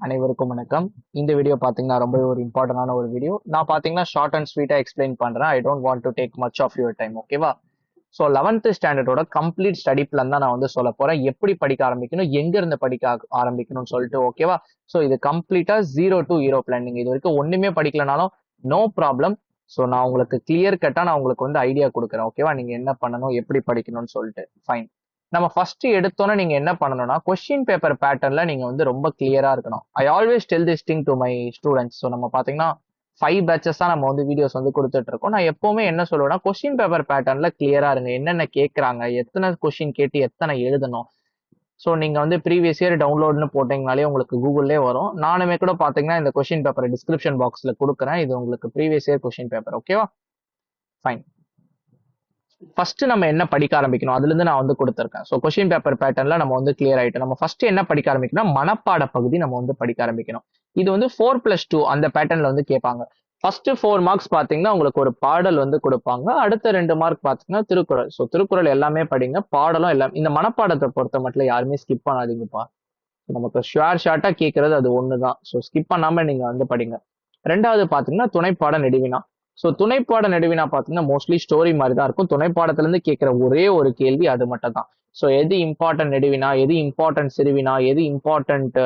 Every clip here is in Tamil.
அனைவருக்கும் வணக்கம். இந்த வீடியோ பார்த்தீங்கன்னா ரொம்பவே ஒரு இம்பார்ட்டன்டான ஒரு வீடியோ. நான் பார்த்தீங்கன்னா ஷார்ட் அண்ட் ஸ்வீட்டா எக்ஸ்பிளைன் பண்றேன். I don't want to take much of your time. ஓகேவா? ஸோ 11th ஸ்டாண்டர்டோட கம்ப்ளீட் ஸ்டடி பிளான் தான் நான் வந்து சொல்ல போறேன். எப்படி படிக்க ஆரம்பிக்கணும், எங்க இருந்து படிக்க ஆரம்பிக்கணும்னு சொல்லிட்டு. ஓகேவா? ஸோ இது கம்ப்ளீட்டா 0 to ஹீரோ பிளான். நீங்க இது வரைக்கும் ஒண்ணுமே படிக்கலனாலும் நோ ப்ராப்ளம். ஸோ நான் உங்களுக்கு கிளியர் கட்டா நான் உங்களுக்கு வந்து ஐடியா கொடுக்குறேன். ஓகேவா? நீங்க என்ன பண்ணணும், எப்படி படிக்கணும்னு சொல்லிட்டு. ஃபைன். நம்ம ஃபர்ஸ்ட் எடுத்தோன்னே நீங்க என்ன பண்ணணும்னா கொஸ்டின் பேப்பர் பேட்டர்ன்ல நீங்க வந்து ரொம்ப கிளியரா இருக்கணும். I always tell this thing to my students. So நம்ம பாத்தீங்கன்னா 5 பேட்சஸ் தான் நம்ம வந்து வீடியோஸ் வந்து கொடுத்துட்டு இருக்கோம். நான் எப்பவுமே என்ன சொல்லுவேன்னா கொஸ்டின் பேப்பர் பேட்டர்ன்ல கிளியரா இருங்க. என்னென்ன கேட்கறாங்க, எத்தனை கொஸ்டின் கேட்டு எத்தனை எழுதணும். ஸோ நீங்க வந்து ப்ரீவியஸ் இயர் டவுன்லோட்னு போட்டீங்கனாலே உங்களுக்கு கூகுள்லேயே வரும். நானுமே கூட பாத்தீங்கன்னா இந்த கொஸ்டின் பேப்பர் டிஸ்கிரிப்ஷன் பாக்ஸ்ல கொடுக்குறேன். இது உங்களுக்கு ப்ரீவியஸ் இயர் கொஸ்டின் பேப்பர். ஓகேவா? ஃபைன். ஃபர்ஸ்ட் நம்ம என்ன படிக்க ஆரம்பிக்கணும் அதுல இருந்து நான் வந்து கொடுத்துருக்கேன். ஸோ கொஸ்டின் பேப்பர் பேட்டர்ன்ல நம்ம வந்து கிளியர் ஆயிட்டு நம்ம ஃபர்ஸ்ட் என்ன படிக்க ஆரம்பிக்கணும், மனப்பாட பகுதி நம்ம வந்து படிக்க ஆரம்பிக்கணும். இது வந்து 4+2 அந்த பேட்டர்ன்ல வந்து கேட்பாங்க. ஃபர்ஸ்ட் 4 மார்க்ஸ் பாத்தீங்கன்னா உங்களுக்கு ஒரு பாடல் வந்து கொடுப்பாங்க. அடுத்த 2 மார்க் பாத்தீங்கன்னா திருக்குறள். ஸோ திருக்குறள் எல்லாமே படிங்க, பாடலும் எல்லாம். இந்த மனப்பாடத்தை பொறுத்த மட்டும் யாருமே ஸ்கிப் பண்ணாதீங்கப்பா. நமக்கு ஷார்ட்டா கேட்கறது அது ஒண்ணுதான். ஸோ ஸ்கிப் பண்ணாம நீங்க வந்து படிங்க. ரெண்டாவது பாத்தீங்கன்னா துணைப்பாட நெடுவினா. ஸோ துணைப்பாட நெடுவினா பாத்தீங்கன்னா மோஸ்ட்லி ஸ்டோரி மாதிரி தான் இருக்கும். துணைப்பாடத்துல இருந்து கேட்கிற ஒரே ஒரு கேள்வி அது மட்டும் தான். ஸோ எது இம்பார்ட்டன்ட் நெடுவினா, எது இம்பார்ட்டன்ட் சிறுவினா, எது இம்பார்ட்டன்ட்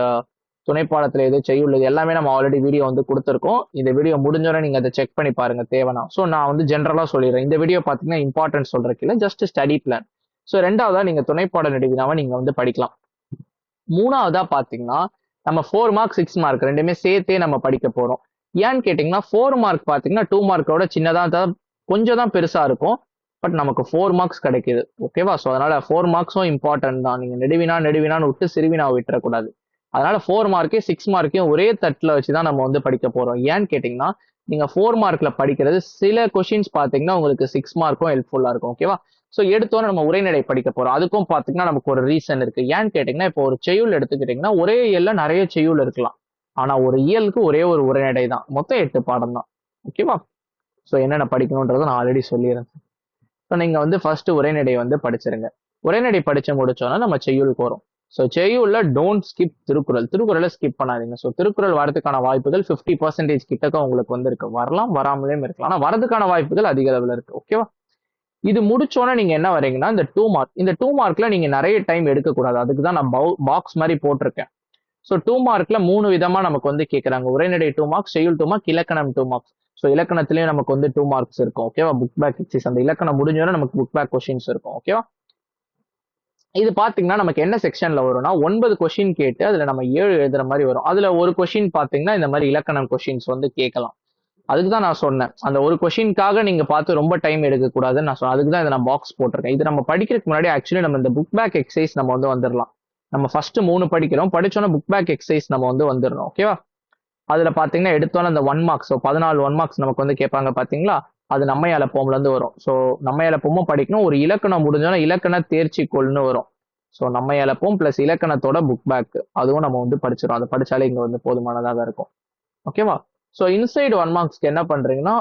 துணைப்பாடத்துல எது செய்யுள்ளது எல்லாமே நம்ம ஆல்ரெடி வீடியோ வந்து கொடுத்துருக்கோம். இந்த வீடியோ முடிஞ்சோட நீங்க அதை செக் பண்ணி பாருங்க தேவைனா. ஸோ நான் வந்து ஜென்ரலா சொல்லிடுறேன். இந்த வீடியோ பாத்தீங்கன்னா இம்பார்ட்டன்ட் சொல்றதுக்கு இல்லை, ஜஸ்ட் ஸ்டடி பிளான். ஸோ ரெண்டாவதா நீங்க துணைப்பாட நெடுவினாவை நீங்க வந்து படிக்கலாம். மூணாவதா பாத்தீங்கன்னா நம்ம 4 மார்க் 6 மார்க் ரெண்டுமே சேர்த்தே நம்ம படிக்க போறோம். ஏன்னு கேட்டீங்கன்னா 4 மார்க் பாத்தீங்கன்னா 2 மார்க்கோட சின்னதா தான், கொஞ்சம் தான் பெருசா இருக்கும். பட் நமக்கு 4 மார்க்ஸ் கிடைக்குது. ஓகேவா? ஸோ அதனால 4 மார்க்ஸும் இம்பார்ட்டன்ட் தான். நீங்க நெடுவினான்னு விட்டு சிறுவினாவை விட்டுறக்கூடாது. அதனால 4 மார்க்கே 6 மார்க்கையும் ஒரே தட்டுல வச்சுதான் நம்ம வந்து படிக்க போறோம். ஏன்னு கேட்டீங்கன்னா நீங்க 4 மார்க்ல படிக்கிறது சில கொஸ்டின்ஸ் பாத்தீங்கன்னா உங்களுக்கு 6 மார்க்கும் ஹெல்ப்ஃபுல்லா இருக்கும். ஓகேவா? ஸோ எடுத்தோன்னு நம்ம உரைநடை படிக்க போறோம். அதுக்கும் பாத்தீங்கன்னா நமக்கு ஒரு ரீசன் இருக்கு. ஏன்னு கேட்டீங்கன்னா இப்போ ஒரு செய்யுள் எடுத்துக்கிட்டீங்கன்னா ஒரே இயல்ல நிறைய செய்யுள் இருக்கலாம். ஆனா ஒரு இயலுக்கு ஒரே ஒரு உரைநடை தான். மொத்தம் 8 பாடம் தான். ஓகேவா? ஸோ என்னென்ன படிக்கணும்ன்றதை நான் ஆல்ரெடி சொல்லிடுறேன். ஸோ நீங்க வந்து ஃபர்ஸ்ட் உரைநடை வந்து படிச்சிருங்க. உரைநடை படிச்சு முடிச்சோன்னா நம்ம செய்யுளுக்கு வரும். ஸோ செய்யுள்ல டோன்ட் ஸ்கிப் திருக்குறள். திருக்குறளை ஸ்கிப் பண்ணாதீங்க. ஸோ திருக்குறள் வரதுக்கான வாய்ப்புகள் 50% கிட்டக்க உங்களுக்கு வந்து இருக்கு. வரலாம், வராமலே இருக்கலாம். ஆனா வரதுக்கான வாய்ப்புகள் அதிக அளவில் இருக்கு. ஓகேவா? இது முடிச்சோன்னா நீங்க என்ன வரீங்கன்னா இந்த 2 மார்க். இந்த 2 மார்க்ல நீங்க நிறைய டைம் எடுக்கக்கூடாது. அதுக்கு தான் நான் பாக்ஸ் மாதிரி போட்டிருக்கேன். ஸோ 2 மார்க்ல 3 விதமா நமக்கு வந்து கேட்கறாங்க. உரைநடை 2 மார்க்ஸ், செய்யுள் 2 மார்க், இலக்கணம் 2 மார்க்ஸ். ஸோ இலக்கணத்திலயும் நமக்கு வந்து 2 மார்க்ஸ் இருக்கும். ஓகேவா? புக் பேக் எக்ஸைஸ் அந்த இலக்கணம் முடிஞ்சோன்னா நமக்கு புக் பேக் கொஸ்டின்ஸ் இருக்கும். ஓகேவா? இது பாத்தீங்கன்னா நமக்கு என்ன செக்ஷன்ல வரும்னா 9 கொஸ்டின் கேட்டு அதுல நம்ம 7 எழுதுற மாதிரி வரும். அதுல ஒரு கொஸ்டின் பாத்தீங்கன்னா இந்த மாதிரி இலக்கணம் கொஸ்டின்ஸ் வந்து கேட்கலாம். அதுக்கு தான் நான் சொன்னேன். அந்த ஒரு கொஸ்டின்காக நீங்க பார்த்து ரொம்ப டைம் எடுக்க கூடாதுன்னு நான் சொன்னேன். அதுக்கு தான் இதை நான் பாக்ஸ் போட்டிருக்கேன். இது நம்ம படிக்கிறதுக்கு முன்னாடி ஆக்சுவலி நம்ம இந்த புக் பேக் எக்ஸசைஸ் நம்ம வந்து வந்துடலாம். நம்ம ஃபர்ஸ்ட் 3 படிக்கிறோம். படிச்சோன்னா புக் பேக் எக்ஸசைஸ் நம்ம வந்து வந்துடணும். ஓகேவா? அதுல பாத்தீங்கன்னா எடுத்தோன்னா அந்த 1 மார்க்ஸ் 14 1 மார்க்ஸ் நமக்கு வந்து கேட்பாங்க பாத்தீங்களா? அது நம்மையால போம்ல இருந்து வரும். ஸோ நம்மையால போமும் படிக்கணும். ஒரு இலக்கணம் முடிஞ்சோன்னா இலக்கண தேர்ச்சிக்கோள்னு வரும். ஸோ நம்மையால போம் பிளஸ் இலக்கணத்தோட புக் பேக் அதுவும் நம்ம வந்து படிச்சிடும். அதை படிச்சாலே இங்க வந்து போதுமானதாக இருக்கும். ஓகேவா? ஸோ இன்சைடு 1 மார்க்ஸ்க்கு என்ன பண்றீங்கன்னா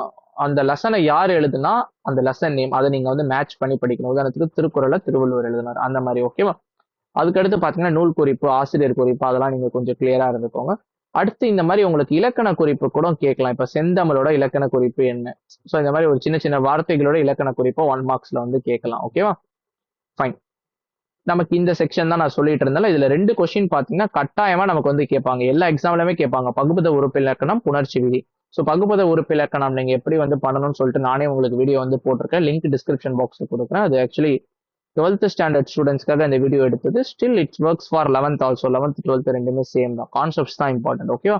அந்த லெசனை யார் எழுதுனா அந்த லெசன் நேம் அதை நீங்க வந்து மேட்ச் பண்ணி படிக்கணும். உதாரணத்துக்கு திருக்குறளை திருவள்ளுவர் எழுதினார் அந்த மாதிரி. ஓகேவா? அதுக்கடுத்து பாத்தீங்கன்னா நூல் குறிப்பு, ஆசிரியர் குறிப்பு அதெல்லாம் நீங்க கொஞ்சம் கிளியரா இருந்துக்கோங்க. அடுத்து இந்த மாதிரி உங்களுக்கு இலக்கண குறிப்பு கூட கேட்கலாம். இப்ப செந்தமிழோட இலக்கண குறிப்பு என்ன? ஸோ இந்த மாதிரி ஒரு சின்ன சின்ன வார்த்தைகளோட இலக்கண குறிப்பை 1 மார்க்ஸ்ல வந்து கேட்கலாம். ஓகேவா? ஃபைன். நமக்கு இந்த செக்ஷன் தான் நான் சொல்லிட்டு இருந்தேன். இதுல 2 கொஸ்டின் பாத்தீங்கன்னா கட்டாயமா நமக்கு வந்து கேட்பாங்க. எல்லா எக்ஸாம்லயுமே கேட்பாங்க. பகுபத உறுப்பு இலக்கணம், புணர்ச்சி விதி. ஸோ பகுபத உறுப்பு இலக்கணம் நீங்க எப்படி வந்து பண்ணணும்னு சொல்லிட்டு நானே உங்களுக்கு வீடியோ வந்து போட்டிருக்கேன். லிங்க் டிஸ்கிரிப்ஷன் பாக்ஸ்ல கொடுக்குறேன். அது ஆக்சுவலி 12th ஸ்டாண்டர்ட் ஸ்டூடெண்ட்ஸ்க்காக இந்த வீடியோ எடுத்தது. Still it's works for 11th also. 11th 12th ரெண்டுமே சேம் தான். கான்செப்ட்ஸ் தான் இம்பார்ட்டன்ட். ஓகேவா?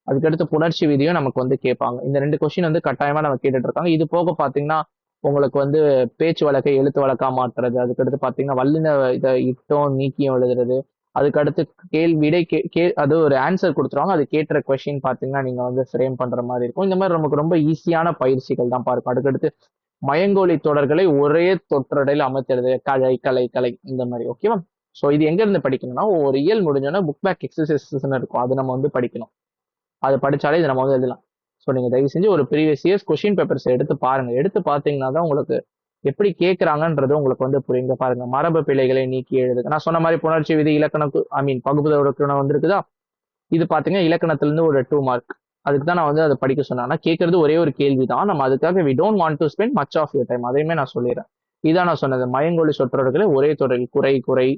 அதுக்கடுத்து புணர்ச்சி விதியும் நமக்கு வந்து கேட்பாங்க. இந்த 2 கொஸ்டின் வந்து கட்டாயமா நம்ம கேட்டுட்டு இருக்காங்க. இது போக பாத்தீங்கன்னா உங்களுக்கு வந்து பேச்சு வழக்கை எழுத்து வழக்கா மாற்றுறது. அதுக்கடுத்து பாத்தீங்கன்னா வல்லின இதை இட்டும் நீக்கியும் எழுதுறது. அதுக்கடுத்து விடை அது ஒரு ஆன்சர் கொடுத்துருவாங்க. அது கேட்டுற கொஸ்டின் பாத்தீங்கன்னா நீங்க வந்து ஃப்ரேம் பண்ற மாதிரி இருக்கும். இந்த மாதிரி நமக்கு ரொம்ப ஈஸியான பயிற்சிகள் தான் பார்க்கும். அதுக்கடுத்து மயங்கோலி தொடர்களை ஒரே தொற்றடையில் அமைத்துறது. கலை கலை கலை இந்த மாதிரி. ஓகேவா? ஸோ இது எங்க இருந்து படிக்கணும்னா ஒரு இயல் முடிஞ்சோன்னா புக் பேக் எக்ஸசைசஸ் இருக்கும். அது நம்ம வந்து படிக்கணும். அது படிச்சாலே இது நம்ம வந்து எழுதலாம். ஸோ நீங்க தயவு செஞ்சு ஒரு ப்ரீவியஸ் இயர்ஸ் கொஸ்டின் பேப்பர்ஸ் எடுத்து பாருங்க. எடுத்து பார்த்தீங்கன்னா தான் உங்களுக்கு எப்படி கேட்கறாங்கன்றது உங்களுக்கு வந்து புரியுங்க. பாருங்க, மரபு பிழைகளை நீக்கி எழுதுங்க. நான் சொன்ன மாதிரி புணர்ச்சி விதி இலக்கணம் பகுபத இலக்கணம் வந்திருக்குதா? இது பார்த்தீங்கன்னா இலக்கணத்திலிருந்து ஒரு 2 மார்க். அதுக்கு தான் நான் வந்து அதை படிக்க சொன்னேன். ஆனா கேட்கறது ஒரே ஒரு கேள்வி தான். நம்ம அதுக்காக we don't want to spend much of your time. அதையுமே நான் சொல்லிடுறேன். இதான் நான் சொன்னது. மயங்கொலி சொற்றொடர்களை ஒரே தொடரில் குறை குறை,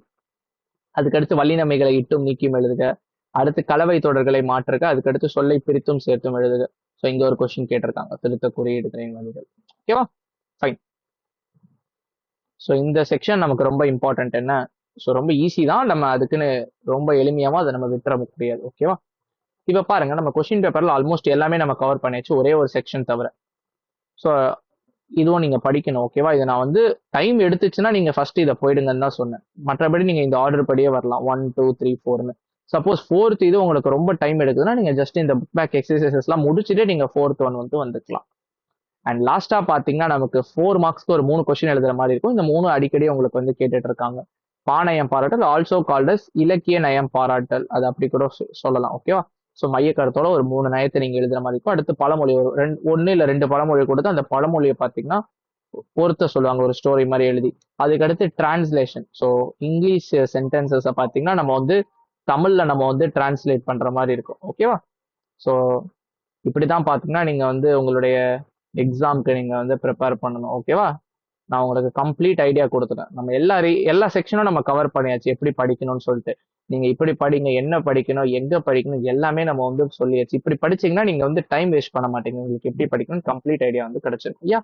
அதுக்கடுத்து வல்லினமைகளை இட்டும் நீக்கியும் எழுதுக, அடுத்து கலவை தொடர்களை மாற்றுக, அதுக்கடுத்து சொல்லை பிரித்தும் சேர்த்தும் எழுதுக. ஸோ இங்க ஒரு கொஸ்டின் கேட்டிருக்காங்க, திருத்த குறியீடு வழிகள். ஓகேவா? ஃபைன். ஸோ இந்த செக்ஷன் நமக்கு ரொம்ப இம்பார்ட்டன்ட். என்ன? ஸோ ரொம்ப ஈஸி தான். நம்ம அதுக்குன்னு ரொம்ப எளிமையாவும் அதை நம்ம விட்டுற முடியாது. ஓகேவா? இப்ப பாருங்க, நம்ம கொஸ்டின் பேப்பர்ல ஆல்மோஸ்ட் எல்லாமே நம்ம கவர் பண்ணியாச்சு, ஒரே ஒரு செக்ஷன் தவிர. ஸோ இதுவும் நீங்க படிக்கணும். ஓகேவா? இதை நான் வந்து டைம் எடுத்துச்சுன்னா நீங்க ஃபர்ஸ்ட் இதை போயிடுங்கன்னு தான் சொன்னேன். மற்றபடி நீங்க இந்த ஆர்டர் படியே வரலாம், 1 2 3 4ன்னு. சப்போஸ் ஃபோர்த் இது உங்களுக்கு ரொம்ப டைம் எடுக்குதுன்னா நீங்க ஜஸ்ட் இந்த புக் பேக் எக்ஸசைசஸ்லாம் முடிச்சுட்டு நீங்க ஃபோர்த் ஒன் வந்து வந்துக்கலாம். அண்ட் லாஸ்டா பாத்தீங்கன்னா நமக்கு 4 மார்க்ஸ்க்கு ஒரு 3 கொஸ்டின் எழுதுற மாதிரி இருக்கும். இந்த 3 அடிக்கடி உங்களுக்கு வந்து கேட்டுட்டு இருக்காங்க. பாநயம் பாராட்டல், ஆல்சோ கால்ட் அஸ் இலக்கிய நயம் பாராட்டல், அது அப்படி கூட சொல்லலாம். ஓகேவா? ஸோ மைய கருத்தோட ஒரு 3 நயத்தை நீங்க எழுதுற மாதிரி இருக்கும். அடுத்து பழமொழி, ஒரு ஒன்னு இல்ல 2 பழமொழி கொடுத்து அந்த பழமொழியை பாத்தீங்கன்னா பொருத்த சொல்லுவாங்க, ஒரு ஸ்டோரி மாதிரி எழுதி. அதுக்கடுத்து டிரான்ஸ்லேஷன். ஸோ இங்கிலீஷ் சென்டென்சஸை பாத்தீங்கன்னா நம்ம வந்து தமிழ்ல நம்ம வந்து டிரான்ஸ்லேட் பண்ற மாதிரி இருக்கும். ஓகேவா? ஸோ இப்படிதான் பாத்தீங்கன்னா நீங்க வந்து உங்களுடைய எக்ஸாம்க்கு நீங்க வந்து ப்ரிப்பேர் பண்ணணும். ஓகேவா? நான் உங்களுக்கு கம்ப்ளீட் ஐடியா கொடுத்துட்டேன். நம்ம எல்லா செக்ஷனும் நம்ம கவர் பண்ணியாச்சு, எப்படி படிக்கணும்னு சொல்லிட்டு. நீங்க இப்படி படிங்க, என்ன படிக்கணும், எங்க படிக்கணும், எல்லாமே நம்ம வந்து சொல்லியாச்சு. இப்படி படிச்சீங்கன்னா நீங்க வந்து டைம் வேஸ்ட் பண்ண மாட்டீங்க. உங்களுக்கு எப்படி படிக்கணும் கம்ப்ளீட் ஐடியா வந்து கிடைச்சிருக்கும். யா,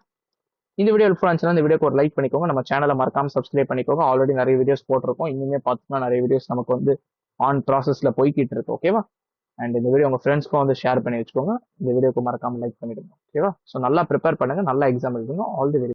இந்த வீடியோ ஹெல்ப்ஃபுல்லா இருந்துச்சுன்னா இந்த வீடியோக்கு ஒரு லைக் பண்ணிக்கோங்க. நம்ம சேனலை மறக்காம சப்ஸ்கிரைப் பண்ணிக்கோங்க. ஆல்ரெடி நிறைய வீடியோஸ் போட்டிருக்கோம். இன்னுமே பார்த்தீங்கன்னா நிறைய வீடியோஸ் நமக்கு வந்து ஆன் ப்ராசஸ்ல போய்கிட்டு இருக்கு. ஓகேவா? அண்ட் இந்த வீடியோ உங்க ஃப்ரெண்ட்ஸ்க்கும் வந்து ஷேர் பண்ணி வச்சுக்கோங்க. இந்த வீடியோக்கு மறக்காம லைக் பண்ணிடுங்க. ஓகேவா? ஸோ நல்லா ப்ரிப்பேர் பண்ணுங்க, நல்லா எக்ஸாம் எழுதுங்க. All the very